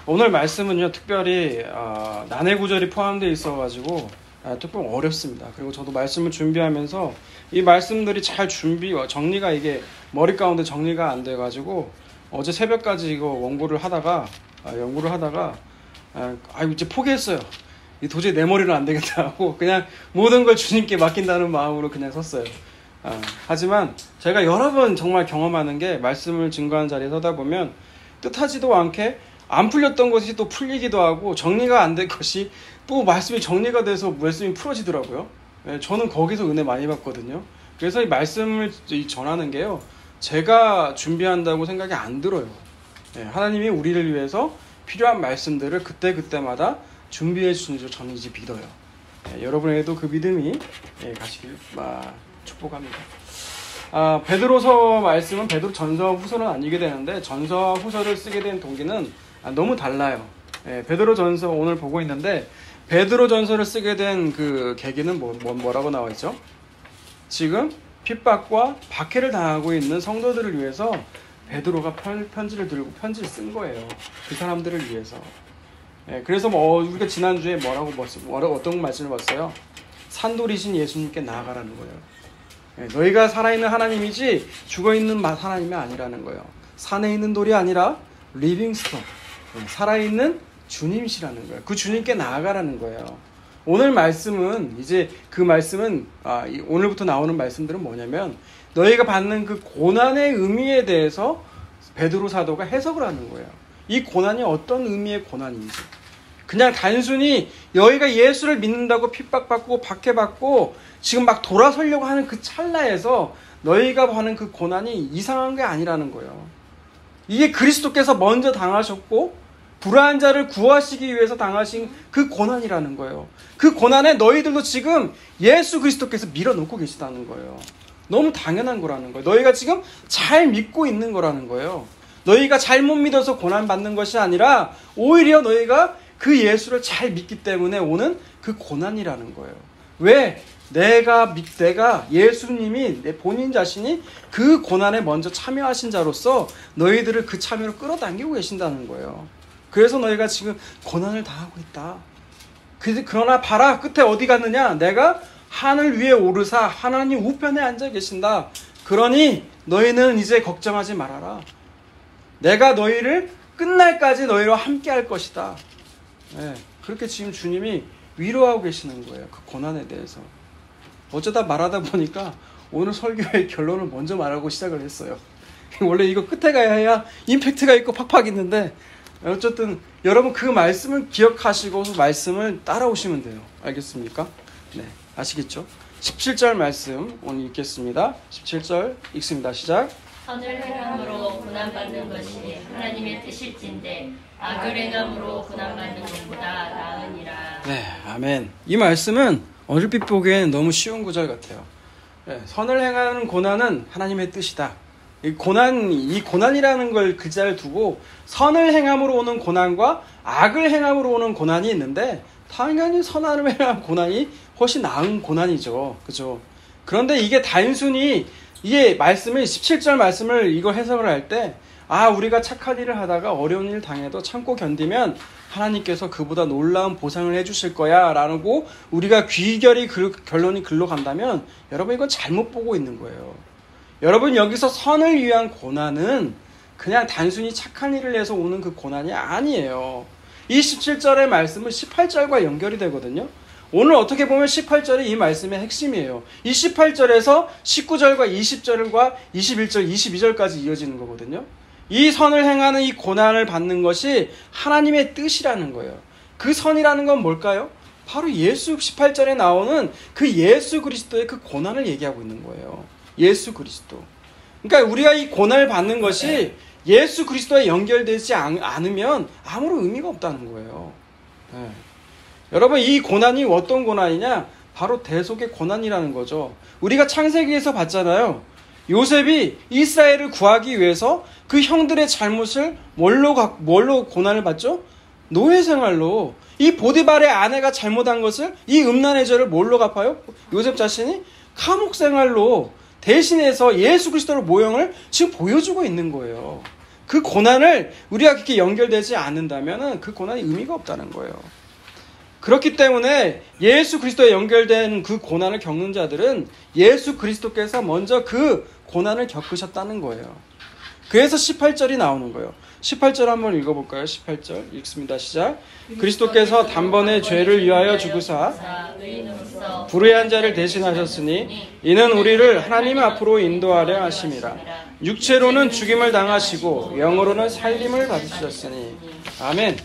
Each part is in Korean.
오늘 말씀은요, 특별히 난해 구절이 포함되어 있어가지고 조금 어렵습니다. 그리고 저도 말씀을 준비하면서 이 말씀들이 잘 정리가 이게 머리 가운데 정리가 안 돼가지고 어제 새벽까지 이거 연구를 하다가 이제 포기했어요. 도저히 내 머리는 안 되겠다 하고 그냥 모든 걸 주님께 맡긴다는 마음으로 그냥 섰어요. 하지만 제가 여러 번 정말 경험하는 게 말씀을 증거하는 자리에 서다 보면 뜻하지도 않게 안 풀렸던 것이 또 풀리기도 하고 정리가 안 될 것이 또 말씀이 정리가 돼서 말씀이 풀어지더라고요. 저는 거기서 은혜 많이 받거든요. 그래서 이 말씀을 전하는 게요, 제가 준비한다고 생각이 안 들어요. 하나님이 우리를 위해서 필요한 말씀들을 그때그때마다 준비해 주신 줄 저는 이제 믿어요. 여러분에게도 그 믿음이 가시길 축복합니다. 베드로서 말씀은 베드로 전서와 후서는 아니게 되는데 전서와 후서를 쓰게 된 동기는 너무 달라요. 베드로 전서 오늘 보고 있는데 베드로 전서를 쓰게 된 그 계기는 뭐라고 나와 있죠? 지금 핍박과 박해를 당하고 있는 성도들을 위해서 베드로가 편지를 들고 편지를 쓴 거예요. 그 사람들을 위해서. 그래서 우리가 지난주에 어떤 말씀을 봤어요? 산돌이신 예수님께 나아가라는 거예요. 너희가 살아있는 하나님이지 죽어있는 하나님이 아니라는 거예요. 산에 있는 돌이 아니라 리빙스톤, 살아있는 주님이시라는 거예요. 그 주님께 나아가라는 거예요. 오늘 말씀은 오늘부터 나오는 말씀들은 뭐냐면 너희가 받는 그 고난의 의미에 대해서 베드로 사도가 해석을 하는 거예요. 이 고난이 어떤 의미의 고난인지. 그냥 단순히 너희가 예수를 믿는다고 핍박받고 박해받고 지금 막 돌아서려고 하는 그 찰나에서 너희가 받는 그 고난이 이상한 게 아니라는 거예요. 이게 그리스도께서 먼저 당하셨고 불의한 자를 구하시기 위해서 당하신 그 고난이라는 거예요. 그 고난에 너희들도 지금 예수 그리스도께서 밀어넣고 계시다는 거예요. 너무 당연한 거라는 거예요. 너희가 지금 잘 믿고 있는 거라는 거예요. 너희가 잘못 믿어서 고난받는 것이 아니라 오히려 너희가 그 예수를 잘 믿기 때문에 오는 그 고난이라는 거예요. 왜? 내가 예수님이 내 본인 자신이 그 고난에 먼저 참여하신 자로서 너희들을 그 참여로 끌어당기고 계신다는 거예요. 그래서 너희가 지금 고난을 당하고 있다. 그러나 봐라, 끝에 어디 갔느냐? 내가 하늘 위에 오르사 하나님 우편에 앉아 계신다. 그러니 너희는 이제 걱정하지 말아라. 내가 너희를 끝날까지 너희와 함께 할 것이다. 그렇게 지금 주님이 위로하고 계시는 거예요. 그 고난에 대해서. 어쩌다 말하다 보니까 오늘 설교의 결론을 먼저 말하고 시작을 했어요. 원래 이거 끝에 가야 해야 임팩트가 있고 팍팍 있는데 어쨌든 여러분 그 말씀을 기억하시고 말씀을 따라오시면 돼요. 알겠습니까? 네, 아시겠죠? 17절 말씀 오늘 읽겠습니다. 17절 읽습니다. 시작. 선을 행함으로 고난받는 것이 하나님의 뜻일진데 악을 행함으로 고난받는 것보다 나으니라. 네, 아멘. 이 말씀은 얼핏 보기엔 너무 쉬운 구절 같아요. 선을 행하는 고난은 하나님의 뜻이다. 이 고난이라는 걸 글자를 두고 선을 행함으로 오는 고난과 악을 행함으로 오는 고난이 있는데 당연히 선을 행한 고난이 훨씬 나은 고난이죠. 그죠? 그런데 이게 단순히 이게 17절 말씀을 이거 해석을 할 때 우리가 착한 일을 하다가 어려운 일 당해도 참고 견디면 하나님께서 그보다 놀라운 보상을 해주실 거야 라고 우리가 귀결이 결론이 글로 간다면 여러분 이건 잘못 보고 있는 거예요. 여러분 여기서 선을 위한 고난은 그냥 단순히 착한 일을 해서 오는 그 고난이 아니에요. 이 17절의 말씀은 18절과 연결이 되거든요. 오늘 어떻게 보면 18절이 이 말씀의 핵심이에요. 이 18절에서 19절과 20절과 21절, 22절까지 이어지는 거거든요. 이 선을 행하는 이 고난을 받는 것이 하나님의 뜻이라는 거예요. 그 선이라는 건 뭘까요? 바로 18절에 나오는 그 예수 그리스도의 그 고난을 얘기하고 있는 거예요. 예수 그리스도. 그러니까 우리가 이 고난을 받는 것이 예수 그리스도에 연결되지 않으면 아무런 의미가 없다는 거예요. 여러분 이 고난이 어떤 고난이냐? 바로 대속의 고난이라는 거죠. 우리가 창세기에서 봤잖아요. 요셉이 이스라엘을 구하기 위해서 그 형들의 잘못을 뭘로 고난을 받죠? 노예 생활로. 이 보디발의 아내가 잘못한 것을 이 음란의 죄를 뭘로 갚아요? 요셉 자신이 감옥 생활로 대신해서 예수 그리스도의 모형을 지금 보여주고 있는 거예요. 그 고난을 우리가 그렇게 연결되지 않는다면 그 고난이 의미가 없다는 거예요. 그렇기 때문에 예수 그리스도에 연결된 그 고난을 겪는 자들은 예수 그리스도께서 먼저 그 고난을 겪으셨다는 거예요. 그래서 18절이 나오는 거예요. 18절 한번 읽어볼까요? 18절 읽습니다. 시작. 그리스도께서 단번에 죄를 위하여 죽으사 불의한 자를 대신하셨으니 이는 우리를 하나님 앞으로 인도하려 하심이라. 육체로는 죽임을 당하시고 영으로는 살림을 받으셨으니. 아멘.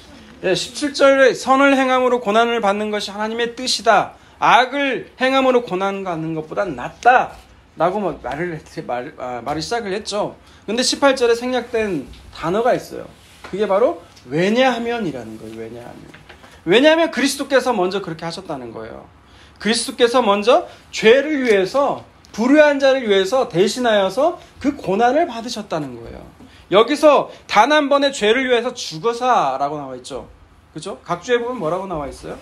17절에 선을 행함으로 고난을 받는 것이 하나님의 뜻이다. 악을 행함으로 고난 받는 것보다 낫다. 라고 말을 시작을 했죠. 근데 18절에 생략된 단어가 있어요. 그게 바로 왜냐하면이라는 거예요. 왜냐하면 그리스도께서 먼저 그렇게 하셨다는 거예요. 그리스도께서 먼저 죄를 위해서, 불의한 자를 위해서 대신하여서 그 고난을 받으셨다는 거예요. 여기서 단 한 번의 죄를 위해서 죽어사라고 나와 있죠. 그죠? 각주에 보면 뭐라고 나와 있어요?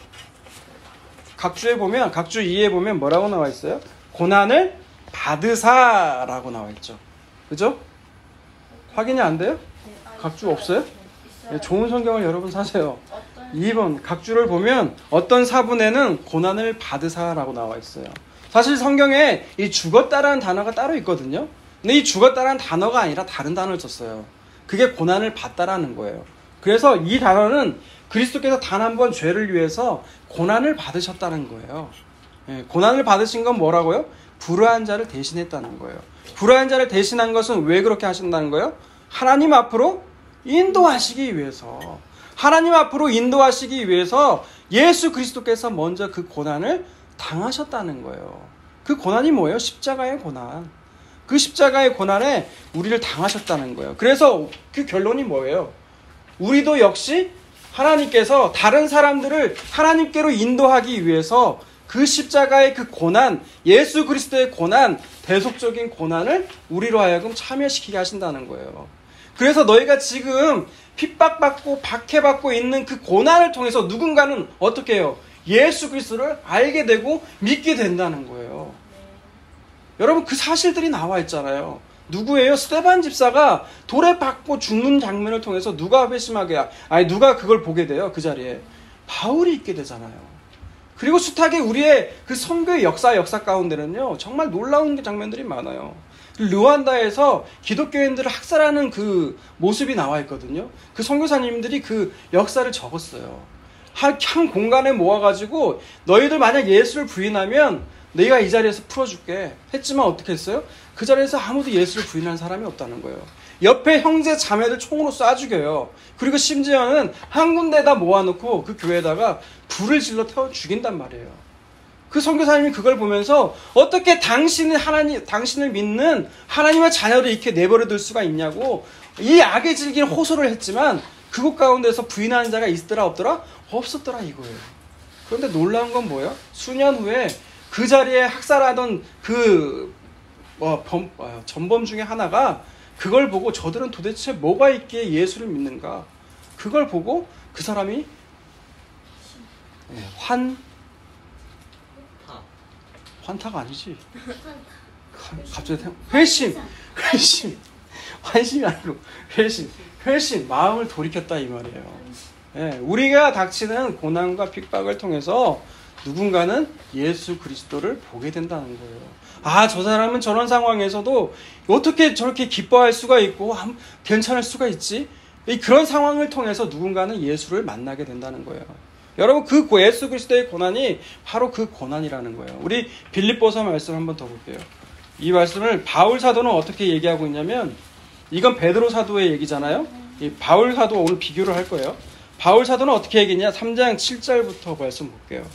각주 2에 보면 뭐라고 나와 있어요? 고난을 받으사라고 나와 있죠. 그죠? 확인이 안 돼요? 각주 없어요? 네, 좋은 성경을 여러분 사세요. 2번 각주를 보면 어떤 사분에는 고난을 받으사라고 나와 있어요. 사실 성경에 이 죽었다라는 단어가 따로 있거든요. 근데 이 죽었다라는 단어가 아니라 다른 단어를 썼어요. 그게 고난을 받다라는 거예요. 그래서 이 단어는 그리스도께서 단 한 번 죄를 위해서 고난을 받으셨다는 거예요. 예, 고난을 받으신 건 뭐라고요? 불의한 자를 대신했다는 거예요. 불의한 자를 대신한 것은 왜 그렇게 하신다는 거예요? 하나님 앞으로 인도하시기 위해서. 하나님 앞으로 인도하시기 위해서 예수 그리스도께서 먼저 그 고난을 당하셨다는 거예요. 그 고난이 뭐예요? 십자가의 고난. 그 십자가의 고난에 우리를 당하셨다는 거예요. 그래서 그 결론이 뭐예요? 우리도 역시 하나님께서 다른 사람들을 하나님께로 인도하기 위해서 그 십자가의 그 고난, 예수 그리스도의 고난, 대속적인 고난을 우리로 하여금 참여시키게 하신다는 거예요. 그래서 너희가 지금 핍박받고 박해받고 있는 그 고난을 통해서 누군가는 어떻게 해요? 예수 그리스도를 알게 되고 믿게 된다는 거예요. 여러분 그 사실들이 나와 있잖아요. 누구예요? 스데반 집사가 돌에 박고 죽는 장면을 통해서 누가 회심하게, 누가 그걸 보게 돼요? 그 자리에 바울이 있게 되잖아요. 그리고 숱하게 우리의 그 선교의 역사 가운데는요 정말 놀라운 장면들이 많아요. 르완다에서 기독교인들을 학살하는 그 모습이 나와 있거든요. 그 선교사님들이 그 역사를 적었어요. 한 공간에 모아가지고 너희들 만약 예수를 부인하면 내가 이 자리에서 풀어줄게 했지만 어떻게 했어요? 그 자리에서 아무도 예수를 부인한 사람이 없다는 거예요. 옆에 형제 자매들 총으로 쏴 죽여요. 그리고 심지어는 한 군데다 모아놓고 그 교회에다가 불을 질러 태워 죽인단 말이에요. 그 선교사님이 그걸 보면서 어떻게 당신을 믿는 하나님의 자녀를 이렇게 내버려둘 수가 있냐고 이 악에 질긴 호소를 했지만 그곳 가운데서 부인하는 자가 있더라 없더라? 없었더라 이거예요. 그런데 놀라운 건 뭐예요? 수년 후에 그 자리에 학살하던 그 전범 중에 하나가 그걸 보고 저들은 도대체 뭐가 있기에 예수를 믿는가? 그걸 보고 그 사람이 환타가 아니지. 갑자기 환심이 아니고 회심, 마음을 돌이켰다 이 말이에요. 예, 우리가 닥치는 고난과 핍박을 통해서 누군가는 예수 그리스도를 보게 된다는 거예요. 저 사람은 저런 상황에서도 어떻게 저렇게 기뻐할 수가 있고 괜찮을 수가 있지? 그런 상황을 통해서 누군가는 예수를 만나게 된다는 거예요. 여러분 그 예수 그리스도의 고난이 바로 그 고난이라는 거예요. 우리 빌립보서 말씀 한번 더 볼게요. 이 말씀을 바울 사도는 어떻게 얘기하고 있냐면 이건 베드로 사도의 얘기잖아요. 이 바울 사도 오늘 비교를 할 거예요. 바울 사도는 어떻게 얘기했냐? 3장 7절부터 말씀 볼게요.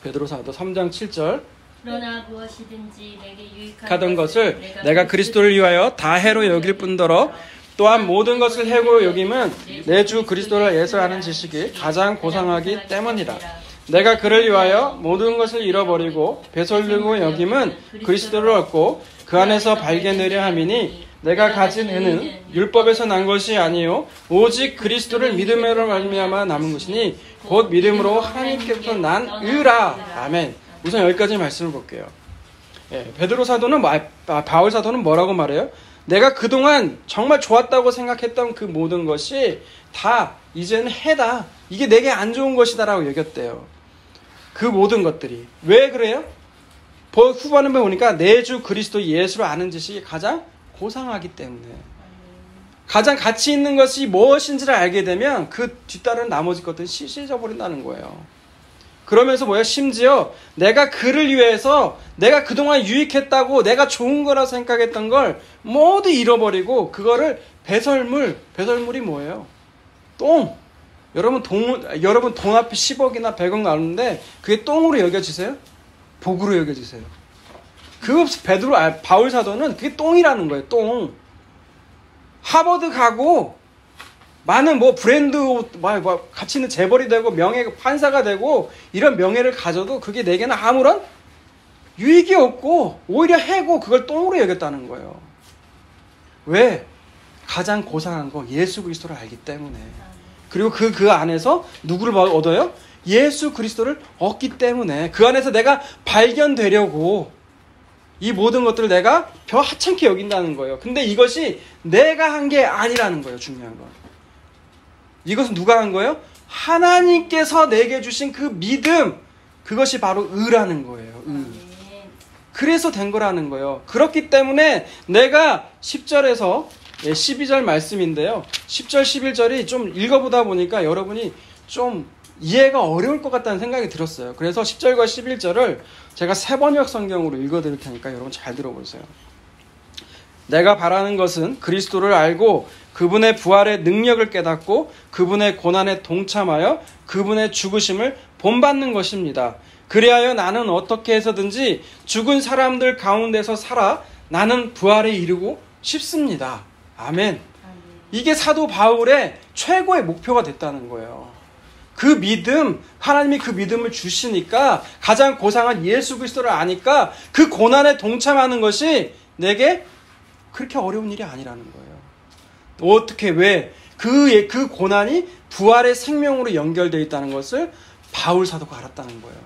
베드로 사도 3장 7절. 그러나 무엇이든지 내게 유익하던 것을 내가 그리스도를 위하여 다 해로 여길 뿐더러 또한 모든 것을 해로 여김은 내 주 그리스도를 예수하는 지식이 가장 고상하기 때문이라. 내가 그를 위하여 모든 것을 잃어버리고 배설리고 여김은 그리스도를 얻고 그 안에서 발견되려 함이니 내가 가진 은은 율법에서 난 것이 아니요 오직 그리스도를 믿음으로 말미암아 남은 것이니 곧 믿음으로 하나님께로부터 난 의라. 아멘. 우선 여기까지 말씀을 볼게요. 베드로 사도는 바울 사도는 뭐라고 말해요? 내가 그동안 정말 좋았다고 생각했던 그 모든 것이 다 이제는 해다. 이게 내게 안 좋은 것이다라고 여겼대요. 그 모든 것들이. 왜 그래요? 후반에 보니까 내 주 그리스도 예수를 아는 지식이 가장 고상하기 때문에. 가장 가치 있는 것이 무엇인지를 알게 되면 그 뒤따른 나머지 것들은 시시해져 버린다는 거예요. 그러면서 뭐야? 심지어 내가 그를 위해서 내가 그동안 유익했다고 내가 좋은 거라 생각했던 걸 모두 잃어버리고 그거를 배설물이 뭐예요? 똥. 여러분 돈 앞에 10억이나 100억 나오는데 그게 똥으로 여겨지세요? 복으로 여겨지세요. 바울 사도는 그게 똥이라는 거예요. 똥. 하버드 가고 많은 브랜드 가치 있는 재벌이 되고 명예 판사가 되고 이런 명예를 가져도 그게 내게는 아무런 유익이 없고 오히려 해고 그걸 똥으로 여겼다는 거예요. 왜? 가장 고상한 거 예수 그리스도를 알기 때문에. 그리고 그 안에서 누구를 얻어요? 예수 그리스도를 얻기 때문에. 그 안에서 내가 발견되려고 이 모든 것들을 내가 하찮게 여긴다는 거예요. 근데 이것이 내가 한 게 아니라는 거예요. 중요한 건. 이것은 누가 한 거예요? 하나님께서 내게 주신 그 믿음. 그것이 바로 의라는 거예요. 의. 그래서 된 거라는 거예요. 그렇기 때문에 내가 10절에서 12절 말씀인데요. 10절 11절이 좀 읽어보다 보니까 여러분이 좀 이해가 어려울 것 같다는 생각이 들었어요. 그래서 10절과 11절을 제가 세번역 성경으로 읽어드릴 테니까 여러분 잘 들어보세요. 내가 바라는 것은 그리스도를 알고 그분의 부활의 능력을 깨닫고 그분의 고난에 동참하여 그분의 죽으심을 본받는 것입니다. 그리하여 나는 어떻게 해서든지 죽은 사람들 가운데서 살아 나는 부활에 이르고 싶습니다. 아멘. 이게 사도 바울의 최고의 목표가 됐다는 거예요. 그 믿음, 하나님이 그 믿음을 주시니까 가장 고상한 예수 그리스도를 아니까 그 고난에 동참하는 것이 내게 그렇게 어려운 일이 아니라는 거예요. 어떻게 왜? 그 고난이 부활의 생명으로 연결되어 있다는 것을 바울 사도가 알았다는 거예요.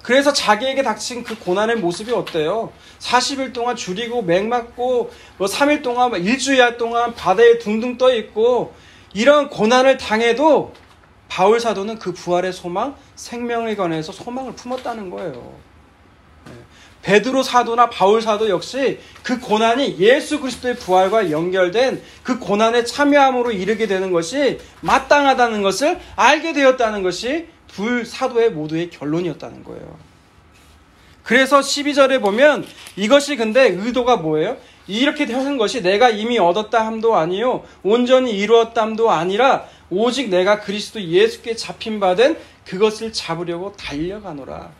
그래서 자기에게 닥친 그 고난의 모습이 어때요? 40일 동안 줄이고 맹 맞고 3일 동안 일주일 동안 바다에 둥둥 떠 있고 이런 고난을 당해도 바울 사도는 그 부활의 소망, 생명에 관해서 소망을 품었다는 거예요. 베드로 사도나 바울 사도 역시 그 고난이 예수 그리스도의 부활과 연결된 그 고난에 참여함으로 이르게 되는 것이 마땅하다는 것을 알게 되었다는 것이 불사도의 모두의 결론이었다는 거예요. 그래서 12절에 보면 이것이 근데 의도가 뭐예요? 이렇게 되는 것이 내가 이미 얻었다 함도 아니요 온전히 이루었다 함도 아니라 오직 내가 그리스도 예수께 잡힌 바 된 그것을 잡으려고 달려가노라.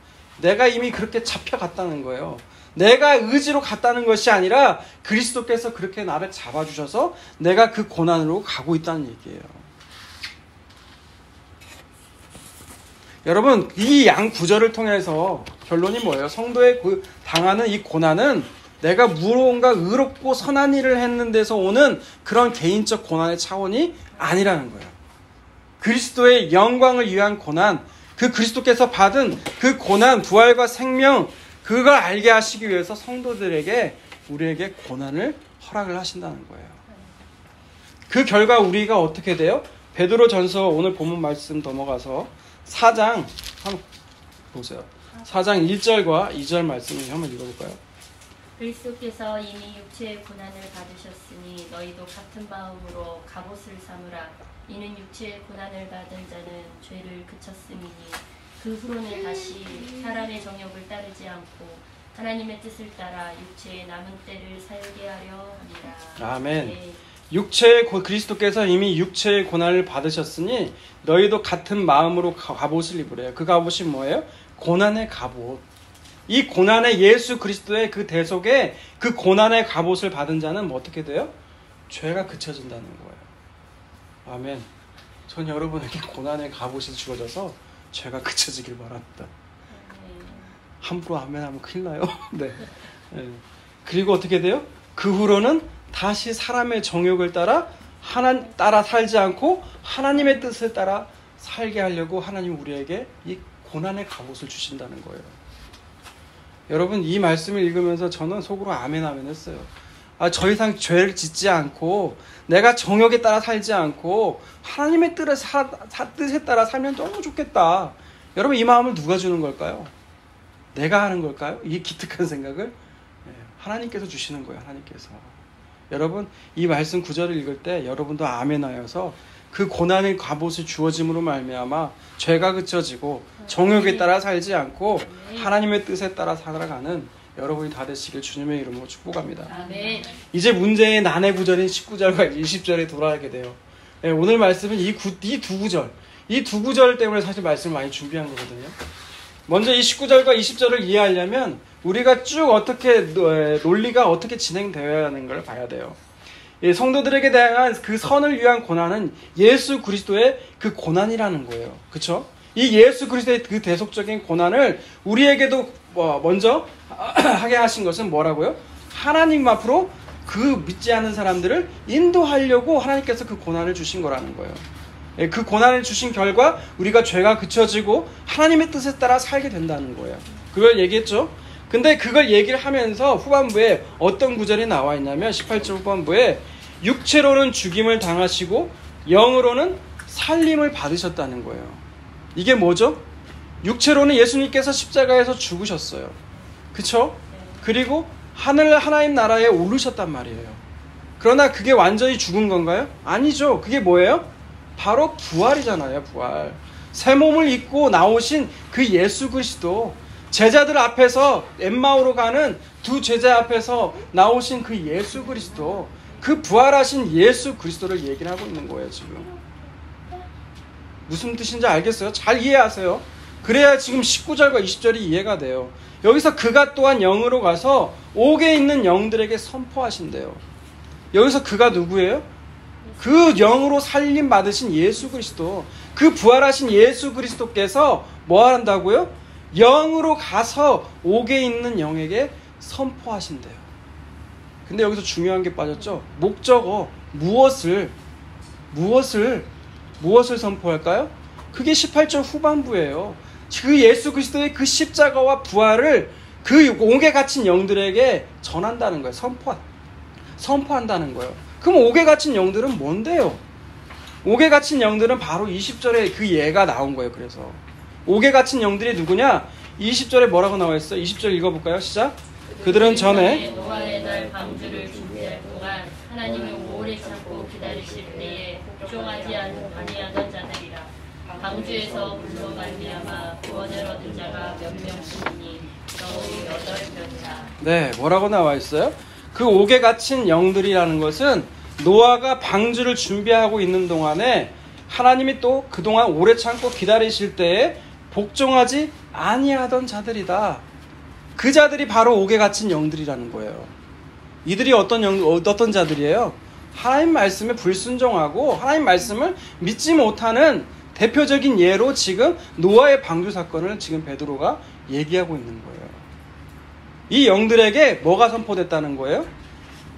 내가 이미 그렇게 잡혀갔다는 거예요. 내가 의지로 갔다는 것이 아니라 그리스도께서 그렇게 나를 잡아주셔서 내가 그 고난으로 가고 있다는 얘기예요. 여러분, 이 양 구절을 통해서 결론이 뭐예요? 성도의 당하는 이 고난은 내가 무언가 의롭고 선한 일을 했는 데서 오는 그런 개인적 고난의 차원이 아니라는 거예요. 그리스도의 영광을 위한 고난, 그 그리스도께서 받은 그 고난, 부활과 생명, 그걸 알게 하시기 위해서 성도들에게, 우리에게 고난을 허락을 하신다는 거예요. 그 결과 우리가 어떻게 돼요? 베드로전서 오늘 본문 말씀 넘어가서 4장 한번 보세요. 4장 1절과 2절 말씀을 한번 읽어볼까요? 그리스도께서 이미 육체의 고난을 받으셨으니 너희도 같은 마음으로 갑옷을 삼으라. 이는 육체의 고난을 받은 자는 죄를 그쳤음이니 그 후로는 다시 사람의 정욕을 따르지 않고 하나님의 뜻을 따라 육체의 남은 때를 살게 하려 합니다. 아멘. 네. 그리스도께서 이미 육체의 고난을 받으셨으니 너희도 같은 마음으로 갑옷을 입으래요. 그 갑옷이 뭐예요? 고난의 갑옷. 이 고난의 예수 그리스도의 그 대속에 그 고난의 갑옷을 받은 자는 뭐 어떻게 돼요? 죄가 그쳐진다는 거예요. 아멘. 전 여러분에게 고난의 갑옷이 주어져서 죄가 그쳐지길 바랍니다. 함부로 아멘 하면 큰일 나요. 네. 네. 그리고 어떻게 돼요? 그 후로는 다시 사람의 정욕을 따라 살지 않고 하나님의 뜻을 따라 살게 하려고 하나님 우리에게 이 고난의 갑옷을 주신다는 거예요. 여러분, 이 말씀을 읽으면서 저는 속으로 아멘 했어요. 더 이상 죄를 짓지 않고 내가 정욕에 따라 살지 않고 하나님의 뜻에 따라 살면 너무 좋겠다. 여러분, 이 마음을 누가 주는 걸까요? 내가 하는 걸까요? 이 기특한 생각을 하나님께서 주시는 거예요. 하나님께서. 여러분, 이 말씀 구절을 읽을 때 여러분도 아멘하여서 그 고난의 갑옷이 주어짐으로 말미암아 죄가 그쳐지고 정욕에 따라 살지 않고 하나님의 뜻에 따라 살아가는 여러분이 다 되시길 주님의 이름으로 축복합니다. 아멘. 이제 문제의 난해 구절인 19절과 20절에 돌아가게 돼요. 오늘 말씀은 이 두 구절 때문에 사실 말씀을 많이 준비한 거거든요. 먼저 이 19절과 20절을 이해하려면 우리가 쭉 어떻게 논리가 어떻게 진행되어야 하는 걸 봐야 돼요. 성도들에게 대한 그 선을 위한 고난은 예수 그리스도의 그 고난이라는 거예요. 그렇죠? 이 예수 그리스도의 그 대속적인 고난을 우리에게도 먼저 하게 하신 것은 뭐라고요? 하나님 앞으로 그 믿지 않는 사람들을 인도하려고 하나님께서 그 고난을 주신 거라는 거예요. 그 고난을 주신 결과 우리가 죄가 그쳐지고 하나님의 뜻에 따라 살게 된다는 거예요. 그걸 얘기했죠. 근데 그걸 얘기를 하면서 후반부에 어떤 구절이 나와 있냐면 18절 후반부에 육체로는 죽임을 당하시고 영으로는 살림을 받으셨다는 거예요. 이게 뭐죠? 육체로는 예수님께서 십자가에서 죽으셨어요. 그쵸? 그리고 하나님 나라에 오르셨단 말이에요. 그러나 그게 완전히 죽은 건가요? 아니죠. 그게 뭐예요? 바로 부활이잖아요. 부활. 새 몸을 입고 나오신 그 예수 그리스도, 제자들 앞에서 엠마오로 가는 두 제자 앞에서 나오신 그 예수 그리스도, 그 부활하신 예수 그리스도를 얘기를 하고 있는 거예요. 지금 무슨 뜻인지 알겠어요? 잘 이해하세요. 그래야 지금 19절과 20절이 이해가 돼요. 여기서 그가 또한 영으로 가서 옥에 있는 영들에게 선포하신대요. 여기서 그가 누구예요? 그 영으로 살림 받으신 예수 그리스도, 그 부활하신 예수 그리스도께서 뭐 한다고요? 영으로 가서 옥에 있는 영에게 선포하신대요. 근데 여기서 중요한 게 빠졌죠? 목적어, 무엇을 선포할까요? 그게 18절 후반부예요. 그 예수 그리스도의 그 십자가와 부활을 그 옥에 갇힌 영들에게 전한다는 거예요. 선포한다는 거예요. 그럼 옥에 갇힌 영들은 뭔데요? 옥에 갇힌 영들은 바로 20절에 그 예가 나온 거예요. 그래서 옥에 갇힌 영들이 누구냐? 20절에 뭐라고 나와 있어요? 20절 읽어볼까요? 시작. 그들은 전에 노아의 날 방주를 준비할 동안 하나님을 오래 참고 기다리실 때에 복종하지 아니하던 자들이라. 방주에서 불로 말미암아 구원을 얻은 자가 몇 명이니 너희 8명이라. 네, 뭐라고 나와 있어요? 그 옥에 갇힌 영들이라는 것은 노아가 방주를 준비하고 있는 동안에 하나님이 또 그동안 오래 참고 기다리실 때에 복종하지 아니하던 자들이다. 그 자들이 바로 옥에 갇힌 영들이라는 거예요. 이들이 어떤 자들이에요? 하나님 말씀에 불순종하고 하나님 말씀을 믿지 못하는 대표적인 예로 지금 노아의 방주 사건을 지금 베드로가 얘기하고 있는 거예요. 이 영들에게 뭐가 선포됐다는 거예요?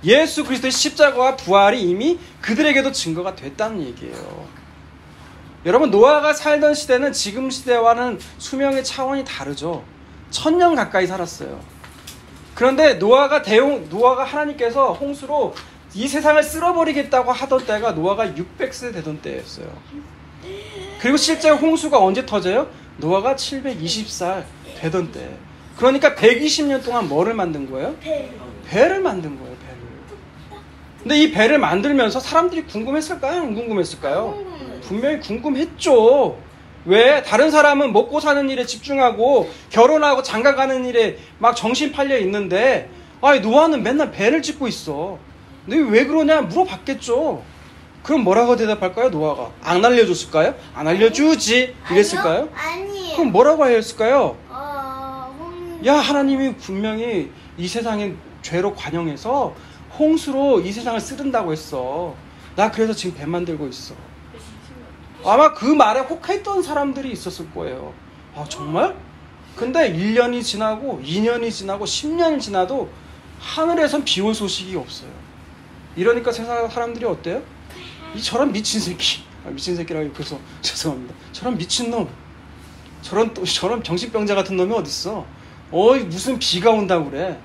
예수 그리스도의 십자가와 부활이 이미 그들에게도 증거가 됐다는 얘기예요. 여러분, 노아가 살던 시대는 지금 시대와는 수명의 차원이 다르죠. 1000년 가까이 살았어요. 그런데 노아가 하나님께서 홍수로 이 세상을 쓸어버리겠다고 하던 때가 노아가 600세 되던 때였어요. 그리고 실제 홍수가 언제 터져요? 노아가 720살 되던 때. 그러니까 120년 동안 뭐를 만든 거예요? 배를 만든 거예요. 배를. 근데 이 배를 만들면서 사람들이 궁금했을까요? 안 궁금했을까요? 분명히 궁금했죠. 왜? 다른 사람은 먹고 사는 일에 집중하고 결혼하고 장가가는 일에 막 정신 팔려 있는데 노아는 맨날 배를 짓고 있어. 근데 왜 그러냐 물어봤겠죠. 그럼 뭐라고 대답할까요? 노아가 안 알려줬을까요? 안 알려주지 이랬을까요? 아니에요. 그럼 뭐라고 했을까요? 야, 하나님이 분명히 이 세상에 죄로 관영해서 홍수로 이 세상을 쓰른다고 했어. 나 그래서 지금 배 만들고 있어. 아마 그 말에 혹했던 사람들이 있었을 거예요. 정말? 근데 1년이 지나고 2년이 지나고 10년이 지나도 하늘에선 비 올 소식이 없어요. 이러니까 세상 사람들이 어때요? 저런 미친 새끼. 미친 새끼라고 욕해서 죄송합니다. 저런 미친놈. 저런 정신병자 같은 놈이 어딨어. 무슨 비가 온다고 그래.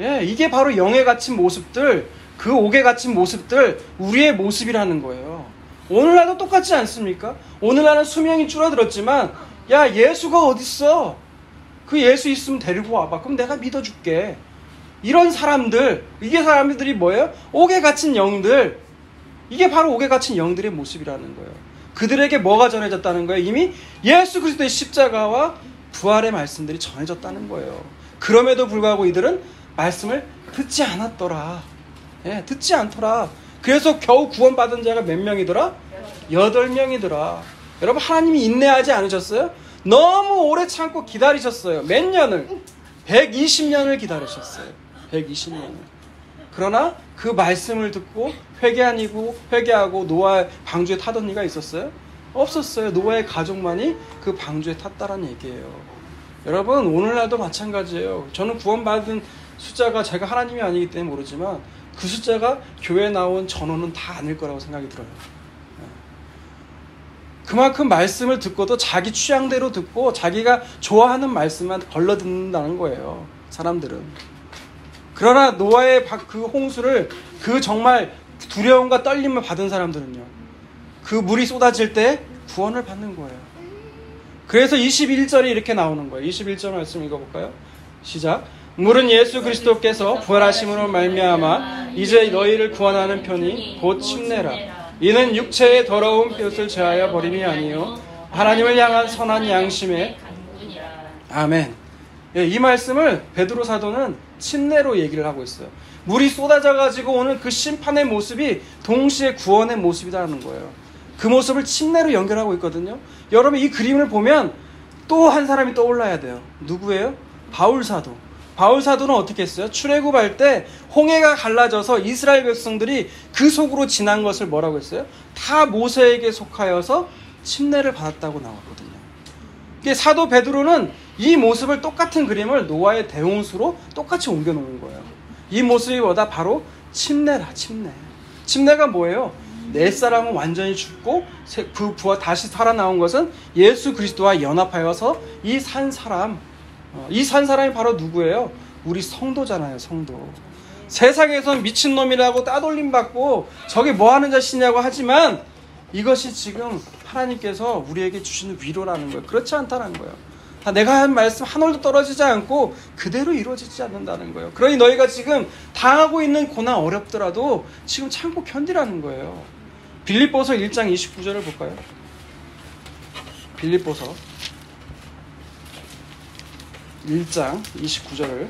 예, 이게 바로 영에 갇힌 모습들, 그 옥에 갇힌 모습들, 우리의 모습이라는 거예요. 오늘날도 똑같지 않습니까? 오늘날은 수명이 줄어들었지만, 야, 예수가 어딨어? 그 예수 있으면 데리고 와봐. 그럼 내가 믿어줄게. 이런 사람들, 이게 사람들이 뭐예요? 옥에 갇힌 영들. 이게 바로 옥에 갇힌 영들의 모습이라는 거예요. 그들에게 뭐가 전해졌다는 거예요? 이미 예수 그리스도의 십자가와 부활의 말씀들이 전해졌다는 거예요. 그럼에도 불구하고 이들은 말씀을 듣지 않았더라. 예, 듣지 않더라. 그래서 겨우 구원받은 자가 몇 명이더라? 8명이더라. 여러분, 하나님이 인내하지 않으셨어요? 너무 오래 참고 기다리셨어요. 몇 년을? 120년을 기다리셨어요. 120년을. 그러나 그 말씀을 듣고 회개하고 노아의 방주에 타던 이가 있었어요? 없었어요. 노아의 가족만이 그 방주에 탔다는 얘기예요. 여러분, 오늘날도 마찬가지예요. 저는 구원받은 숫자가 제가 하나님이 아니기 때문에 모르지만 그 숫자가 교회에 나온 전원은 다 아닐 거라고 생각이 들어요. 그만큼 말씀을 듣고도 자기 취향대로 듣고 자기가 좋아하는 말씀만 걸러 듣는다는 거예요. 사람들은. 그러나 노아의 그 홍수를, 그 정말 두려움과 떨림을 받은 사람들은요, 그 물이 쏟아질 때 구원을 받는 거예요. 그래서 21절이 이렇게 나오는 거예요. 21절 말씀 읽어볼까요? 시작. 물은 예수 그리스도께서 부활하심으로 말미암아 이제 너희를 구원하는 편이 곧 침례라. 이는 육체의 더러운 뼈를 제하여 버림이 아니요 하나님을 향한 선한 양심에. 아멘. 예, 이 말씀을 베드로 사도는 침례로 얘기를 하고 있어요. 물이 쏟아져가지고 오는 그 심판의 모습이 동시에 구원의 모습이라는 거예요. 그 모습을 침례로 연결하고 있거든요. 여러분, 이 그림을 보면 또 한 사람이 떠올라야 돼요. 누구예요? 바울 사도. 바울 사도는 어떻게 했어요? 출애굽할 때 홍해가 갈라져서 이스라엘 백성들이 그 속으로 지난 것을 뭐라고 했어요? 다 모세에게 속하여서 침례를 받았다고 나왔거든요. 사도 베드로는 이 모습을, 똑같은 그림을 노아의 대홍수로 똑같이 옮겨놓은 거예요. 이 모습이 뭐다? 바로 침례라. 침례가 뭐예요? 내 사람은 완전히 죽고 그 부활 다시 살아나온 것은 예수 그리스도와 연합하여서 이 산 사람이 바로 누구예요? 우리 성도잖아요. 성도. 세상에선 미친놈이라고 따돌림 받고 저게 뭐하는 자식이냐고 하지만 이것이 지금 하나님께서 우리에게 주시는 위로라는 거예요. 그렇지 않다는 거예요. 내가 한 말씀 한 올도 떨어지지 않고 그대로 이루어지지 않는다는 거예요. 그러니 너희가 지금 당하고 있는 고난 어렵더라도 지금 참고 견디라는 거예요. 빌립보서 1장 29절을 볼까요? 빌립보서 1장 29절을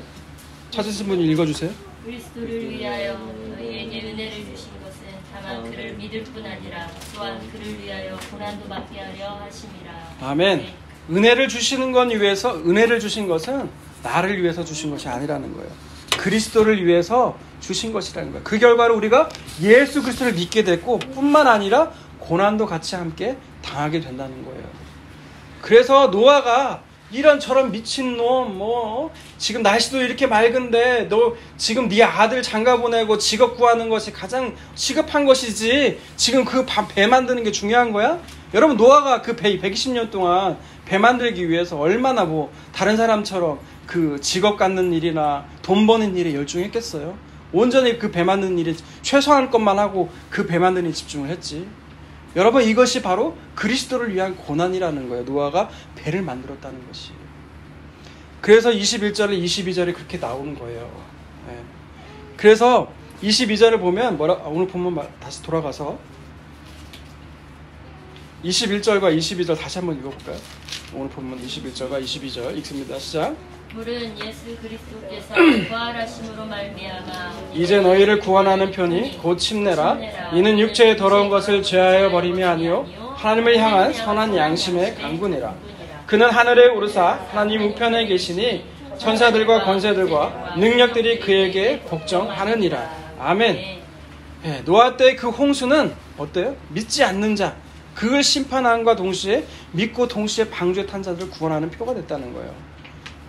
찾으신 분이 읽어주세요. 그리스도를 위하여 너희에게 은혜를 주신 것은 다만 그를 믿을 뿐 아니라 또한 그를 위하여 고난도 받게 하려 하심이라. 아멘. 네. 은혜를 주시는 은혜를 주신 것은 나를 위해서 주신 것이 아니라는 거예요. 그리스도를 위해서 주신 것이라는 거예요. 그 결과로 우리가 예수 그리스도를 믿게 됐고 뿐만 아니라 고난도 같이 함께 당하게 된다는 거예요. 그래서 노아가 이런저런 미친놈, 지금 날씨도 이렇게 맑은데 너 지금 네 아들 장가 보내고 직업 구하는 것이 가장 시급한 것이지 지금 그 배 만드는 게 중요한 거야? 여러분, 노아가 그 배 120년 동안 배 만들기 위해서 얼마나 다른 사람처럼 그 직업 갖는 일이나 돈 버는 일에 열중했겠어요? 온전히 그 배 만드는 일에 최소한 것만 하고 그 배 만드는 일에 집중을 했지. 여러분, 이것이 바로 그리스도를 위한 고난이라는 거예요. 노아가 배를 만들었다는 것이. 그래서 21절에 22절에 그렇게 나오는 거예요. 네. 그래서 22절을 보면 오늘 본문 다시 돌아가서 21절과 22절 다시 한번 읽어볼까요? 오늘 본문 21절과 22절 읽습니다. 시작. 물은 예수 그리스도께서 부활하심으로 말미암아 이제 너희를 구원하는 편이 곧 침례라. 이는 육체의 더러운 것을 제하여 버림이 아니요 하나님을 향한 선한 양심의 강군이라. 그는 하늘에 오르사 하나님 우편에 계시니 천사들과 권세들과 능력들이 그에게 복종하느니라. 아멘. 네, 노아 때 그 홍수는 어때요? 믿지 않는 자, 그걸 심판함과 동시에 믿고 동시에 방주에 탄 자들을 구원하는 표가 됐다는 거예요.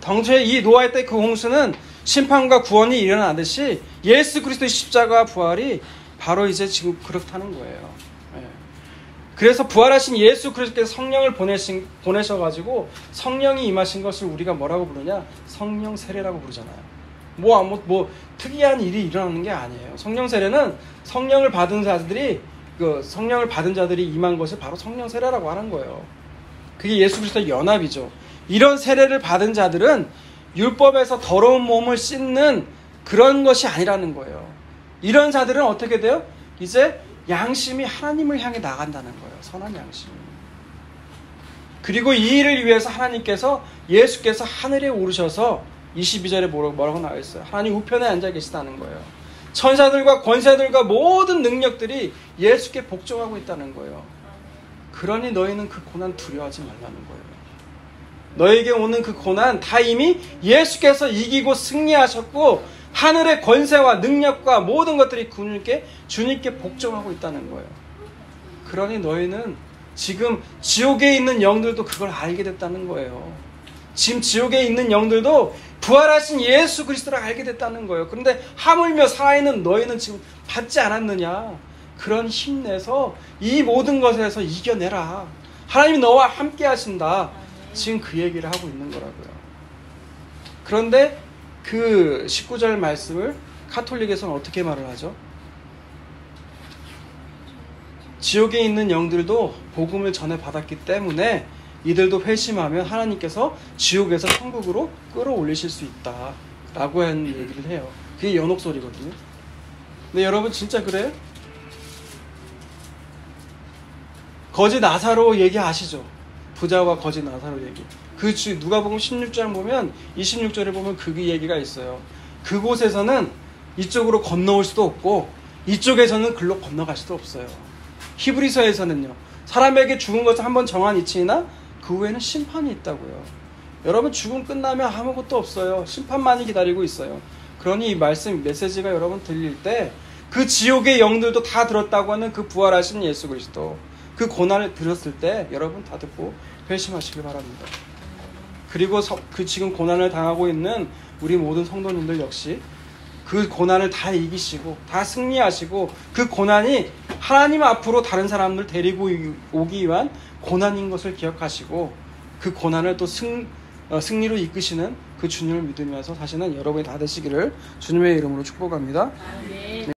당초에 이 노아의 때 그 홍수는 심판과 구원이 일어나듯이 예수 그리스도의 십자가와 부활이 바로 이제 지금 그렇다는 거예요. 네. 그래서 부활하신 예수 그리스도께서 성령을 보내셔가지고 성령이 임하신 것을 우리가 뭐라고 부르냐? 성령 세례라고 부르잖아요. 뭐 특이한 일이 일어나는 게 아니에요. 성령 세례는 성령을 받은 자들이 임한 것을 바로 성령 세례라고 하는 거예요. 그게 예수 그리스도의 연합이죠. 이런 세례를 받은 자들은 율법에서 더러운 몸을 씻는 그런 것이 아니라는 거예요. 이런 자들은 어떻게 돼요? 이제 양심이 하나님을 향해 나간다는 거예요. 선한 양심. 그리고 이 일을 위해서 하나님께서 예수께서 하늘에 오르셔서 22절에 뭐라고 나와 있어요? 하나님 우편에 앉아 계시다는 거예요. 천사들과 권세들과 모든 능력들이 예수께 복종하고 있다는 거예요. 그러니 너희는 그 고난 두려워하지 말라는 거예요. 너에게 오는 그 고난 다 이미 예수께서 이기고 승리하셨고 하늘의 권세와 능력과 모든 것들이 주님께 복종하고 있다는 거예요. 그러니 너희는 지금 지옥에 있는 영들도 그걸 알게 됐다는 거예요. 지금 지옥에 있는 영들도 부활하신 예수 그리스도를 알게 됐다는 거예요. 그런데 하물며 살아있는 너희는 지금 받지 않았느냐? 그런 힘내서 이 모든 것에서 이겨내라. 하나님이 너와 함께 하신다. 지금 그 얘기를 하고 있는 거라고요. 그런데 그 19절 말씀을 카톨릭에서는 어떻게 말을 하죠? 지옥에 있는 영들도 복음을 전해 받았기 때문에 이들도 회심하면 하나님께서 지옥에서 천국으로 끌어올리실 수 있다 라고 하는 얘기를 해요. 그게 연옥소리거든요. 근데 여러분 진짜 그래요? 거지 나사로 얘기 아시죠? 부자와 거지 나사로 얘기. 누가복음 16장 보면 26절에 보면 그 얘기가 있어요. 그곳에서는 이쪽으로 건너올 수도 없고 이쪽에서는 글로 건너갈 수도 없어요. 히브리서에서는요. 사람에게 죽은 것은 한번 정한 이치이나 그 후에는 심판이 있다고요. 여러분 죽음 끝나면 아무것도 없어요. 심판만이 기다리고 있어요. 그러니 이 메시지가 여러분 들릴 때 그 지옥의 영들도 다 들었다고 하는 그 부활하신 예수 그리스도 그 고난을 들었을 때 여러분 다 듣고 회심하시길 바랍니다. 그리고 그 지금 고난을 당하고 있는 우리 모든 성도님들 역시 그 고난을 다 이기시고 다 승리하시고 그 고난이 하나님 앞으로 다른 사람들 데리고 오기 위한 고난인 것을 기억하시고 그 고난을 또 승리로 이끄시는 그 주님을 믿으면서 사시는 여러분이 다 되시기를 주님의 이름으로 축복합니다. 아멘.